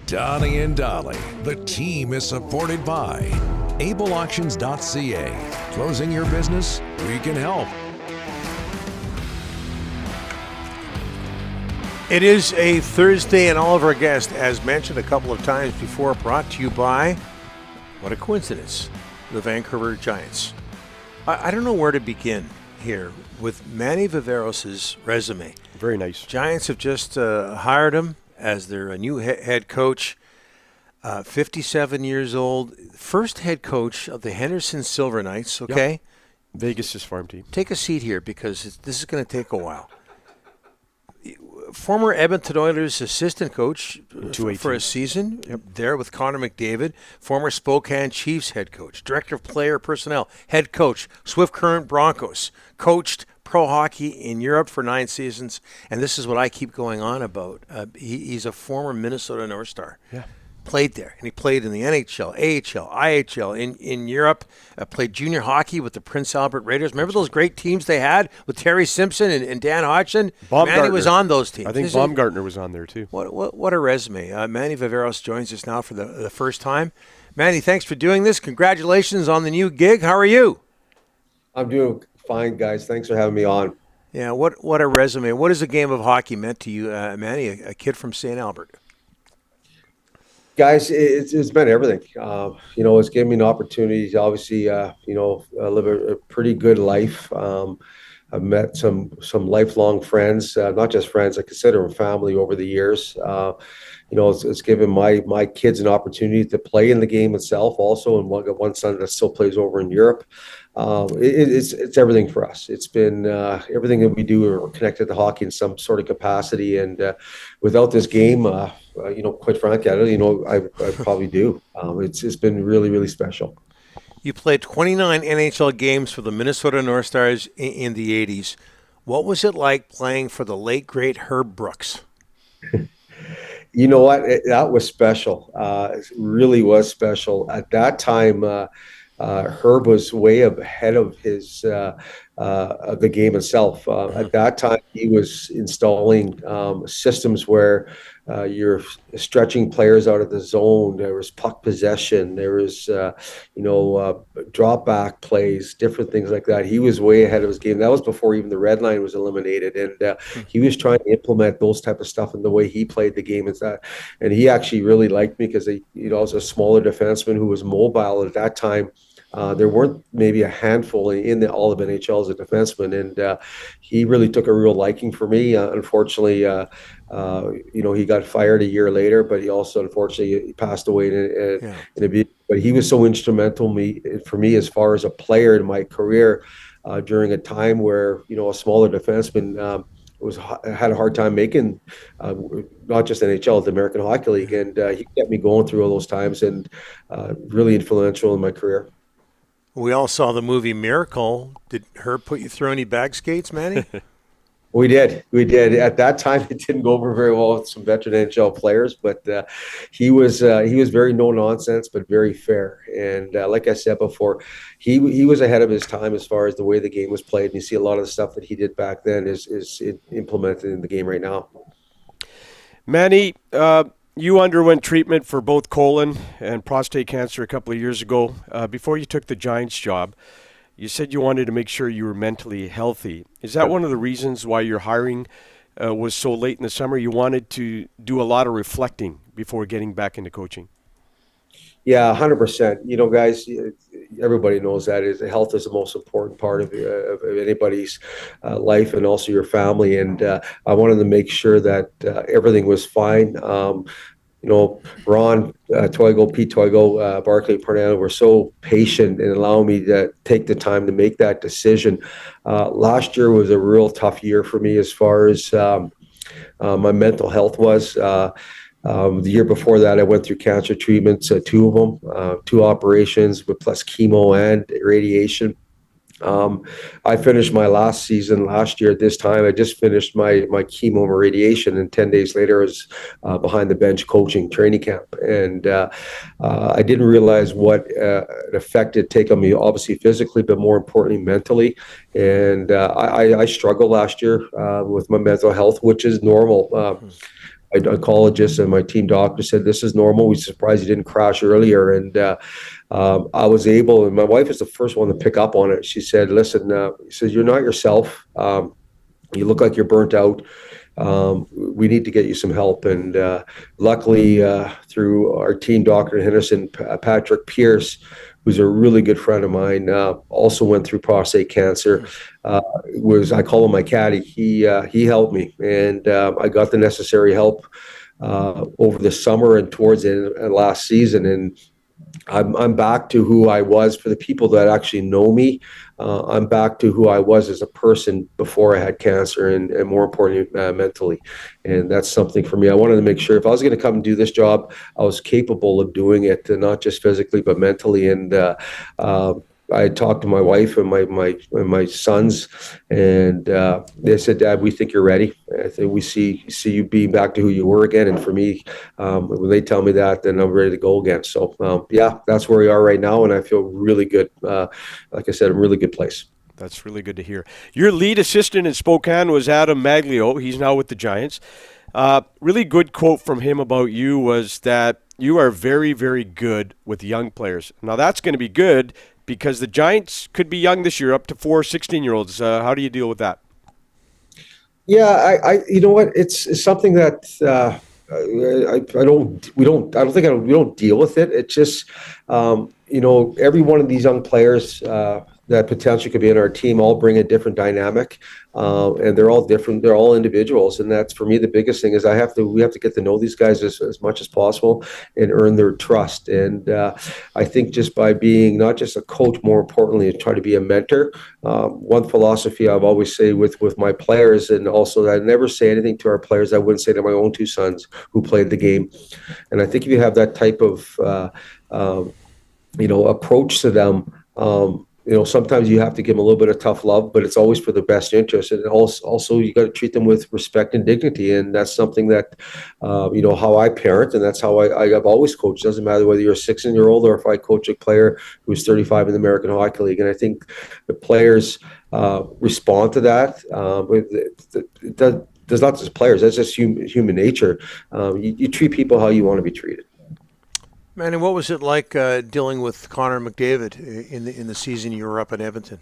Donnie and Dolly. The team is supported by ableauctions.ca. Closing your business? We can help. It is a Thursday, and all of our guests, as mentioned a couple of times before, brought to you by, what a coincidence, the Vancouver Giants. I don't know where to begin here with Manny Viveiros' resume. Very nice. Giants have just hired him as their new head coach, 57 years old, first head coach of the Henderson Silver Knights, okay? Yep. Vegas' farm team. Take a seat here because this is going to take a while. Former Edmonton Oilers assistant coach for a season there with Connor McDavid. Former Spokane Chiefs head coach. Director of player personnel. Head coach. Swift Current Broncos. Coached pro hockey in Europe for 9 seasons. And this is what I keep going on about. He's a former Minnesota North Star. Yeah. Played there, and he played in the NHL, AHL, IHL, in Europe, played junior hockey with the Prince Albert Raiders. Remember those great teams they had with Terry Simpson and Dan Hodgson? Manny was on those teams. I think Baumgartner was on there too. What a resume. Manny Viveiros joins us now for the first time. Manny, thanks for doing this. Congratulations on the new gig. How are you? I'm doing fine, guys. Thanks for having me on. Yeah, what a resume. What has the game of hockey meant to you, Manny, a kid from St. Albert? Guys, it's been everything. It's given me an opportunity to obviously, live a pretty good life. I've met some lifelong friends, not just friends, I consider them family over the years. It's given my kids an opportunity to play in the game itself also, and one son that still plays over in Europe. It's everything for us. It's been everything that we do are connected to hockey in some sort of capacity, and without this game, quite frankly, I don't know, I probably do. It's been really, really special. You played 29 NHL games for the Minnesota North Stars in the 80s. What was it like playing for the late, great Herb Brooks? You know what? That was special. It really was special. At that time, Herb was way ahead of the game itself. At that time, he was installing systems where you're stretching players out of the zone. There was puck possession. There was, drop back plays, different things like that. He was way ahead of his game. That was before even the red line was eliminated, and he was trying to implement those type of stuff in the way he played the game. And he actually really liked me because he was a smaller defenseman who was mobile at that time. There weren't maybe a handful in all of NHL as a defenseman, and he really took a real liking for me. Unfortunately, he got fired a year later, but he also unfortunately passed away in a bit. But he was so instrumental for me as far as a player in my career during a time where a smaller defenseman had a hard time making not just NHL, the American Hockey League, and he kept me going through all those times, and really influential in my career. We all saw the movie Miracle. Did Herb put you through any bag skates, Manny? We did. At that time, it didn't go over very well with some veteran NHL players, but he was very no nonsense, but very fair. And like I said before, he was ahead of his time as far as the way the game was played. And you see a lot of the stuff that he did back then is implemented in the game right now. Manny, you underwent treatment for both colon and prostate cancer a couple of years ago. Before you took the Giants job, you said you wanted to make sure you were mentally healthy. Is that one of the reasons why your hiring was so late in the summer? You wanted to do a lot of reflecting before getting back into coaching? Yeah, 100%. Guys, everybody knows that health is the most important part of anybody's life, and also your family. And I wanted to make sure that everything was fine. Ron Toigo, Pete Toigo, Barclay Parnell were so patient in allowing me to take the time to make that decision. Last year was a real tough year for me as far as my mental health was. The year before that, I went through cancer treatments, 2 of them, 2 operations with plus chemo and radiation. I finished my last season last year at this time. I just finished my chemo and radiation, and 10 days later I was behind the bench coaching training camp. And I didn't realize what an effect it'd take on me, obviously physically, but more importantly, mentally. And I struggled last year with my mental health, which is normal. oncologist and my team doctor said, this is normal. We're surprised you didn't crash earlier. And I was able, and my wife was the first one to pick up on it. She said, listen, she says, you're not yourself. You look like you're burnt out. We need to get you some help. And luckily, through our team doctor in Henderson, Patrick Pierce, who's a really good friend of mine, also went through prostate cancer. I call him my caddy. He helped me, and I got the necessary help over the summer and towards the end of last season. And I'm back to who I was. For the people that actually know me, I'm back to who I was as a person before I had cancer, and more importantly, mentally. And that's something for me. I wanted to make sure if I was going to come and do this job, I was capable of doing it, not just physically, but mentally. And I talked to my wife and my sons, and they said, "Dad, we think you're ready. I think we see you being back to who you were again." And for me, when they tell me that, then I'm ready to go again. So yeah, that's where we are right now, and I feel really good. Like I said, I'm in a really good place. That's really good to hear. Your lead assistant in Spokane was Adam Maglio. He's now with the Giants. Really good quote from him about you was that you are very, very good with young players. Now that's going to be good because the Giants could be young this year, up to 4 16-year-olds. How do you deal with that? Yeah, I you know what? It's something that we don't deal with it. It's just every one of these young players that potentially could be in our team all bring a different dynamic, and they're all different. They're all individuals, and that's for me the biggest thing is we have to get to know these guys as much as possible and earn their trust. And I think just by being not just a coach, more importantly, try to be a mentor. One philosophy I've always say with my players, and also that I never say anything to our players I wouldn't say to my own two sons who played the game. And I think if you have that type of approach to them. Sometimes you have to give them a little bit of tough love, but it's always for the best interest. And also you got to treat them with respect and dignity. And that's something that, how I parent, and that's how I've always coached. It doesn't matter whether you're a 16-year-old or if I coach a player who's 35 in the American Hockey League. And I think the players respond to that. It does not just players. That's just human nature. You treat people how you want to be treated. Manny, what was it like dealing with Connor McDavid in the season you were up in Edmonton?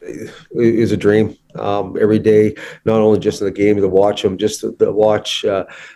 It was a dream. Every day, not only just in the game to watch him, just to watch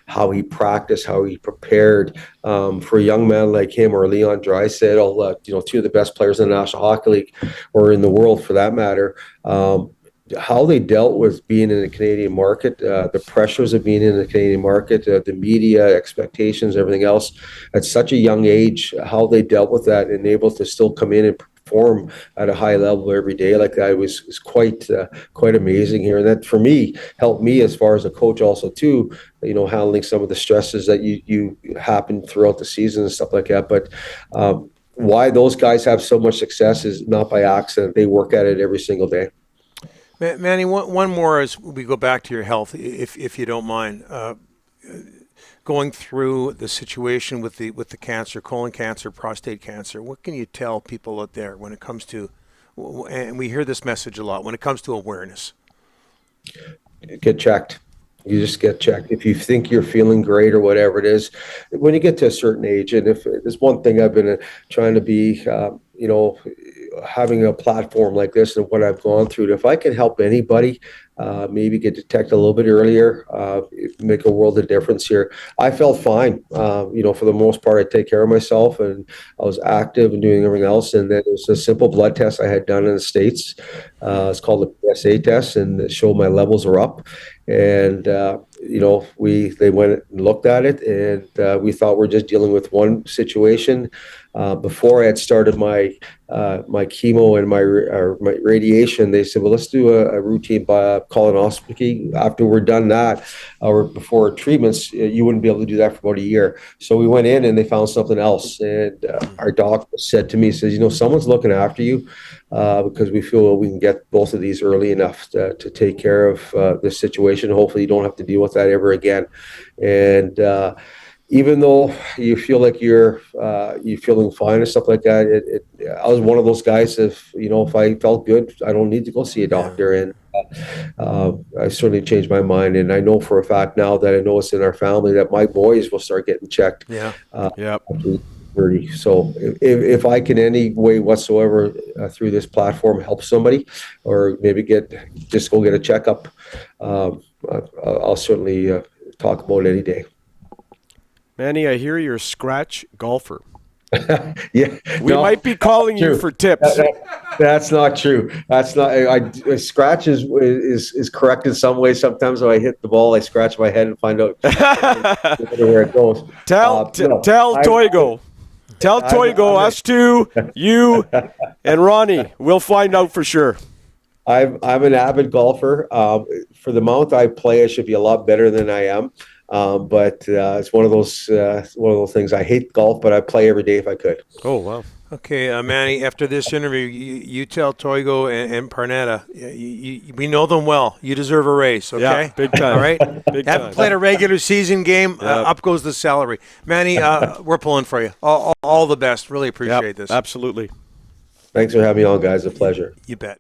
how he practiced, how he prepared. For a young man like him or Leon Draisaitl, two of the best players in the National Hockey League or in the world for that matter. How they dealt with being in the Canadian market, the pressures of being in the Canadian market, the media expectations, everything else at such a young age, how they dealt with that and able to still come in and perform at a high level every day like that was quite amazing here. And that for me helped me as far as a coach also too, handling some of the stresses that you happen throughout the season and stuff like that. But why those guys have so much success is not by accident. They work at it every single day. Manny, one more as we go back to your health, if you don't mind. Going through the situation with the cancer, colon cancer, prostate cancer, what can you tell people out there when it comes to, and we hear this message a lot, when it comes to awareness? Get checked. You just get checked. If you think you're feeling great or whatever it is, when you get to a certain age, and if there's one thing I've been trying to be, having a platform like this and what I've gone through, if I can help anybody maybe get detected a little bit earlier, make a world of difference here. I felt fine. For the most part, I take care of myself and I was active and doing everything else. And then it was a simple blood test I had done in the States. It's called the PSA test, and it showed my levels are up. And they went and looked at it, and we thought we're just dealing with one situation. Before I had started my chemo and my radiation, they said, well, let's do a routine colonoscopy. After we're done that, or before treatments, you wouldn't be able to do that for about a year. So we went in and they found something else. And our doctor said to me, says, someone's looking after you because we feel we can get both of these early enough to take care of this situation. Hopefully you don't have to deal with that ever again. And even though you feel like you're feeling fine and stuff like that, I was one of those guys. If I felt good, I don't need to go see a doctor. And I certainly changed my mind, and I know for a fact now that I know it's in our family that my boys will start getting checked. Yeah. Yep. After 30. So if I can any way whatsoever through this platform help somebody, or maybe just go get a checkup, I'll certainly talk about it any day. Manny, I hear you're a scratch golfer. Yeah, We might be calling you true. for tips. That's not true. That's not. Scratch is correct in some ways. Sometimes when I hit the ball, I scratch my head and find out where it goes. Tell No, Toigo. Tell Toigo, us two, you, and Ronnie. We'll find out for sure. I'm an avid golfer. For the amount I play, I should be a lot better than I am. But it's one of those things. I hate golf, but I play every day if I could. Oh, wow. Okay, Manny, after this interview, you tell Toigo and Parnetta, we know them well. You deserve a raise, okay? Yeah, big time. All right? Big Haven't time. played a regular season game, Yep. up goes the salary. Manny, we're pulling for you. All the best. Really appreciate this. Absolutely. Thanks for having me on, guys. A pleasure. You bet.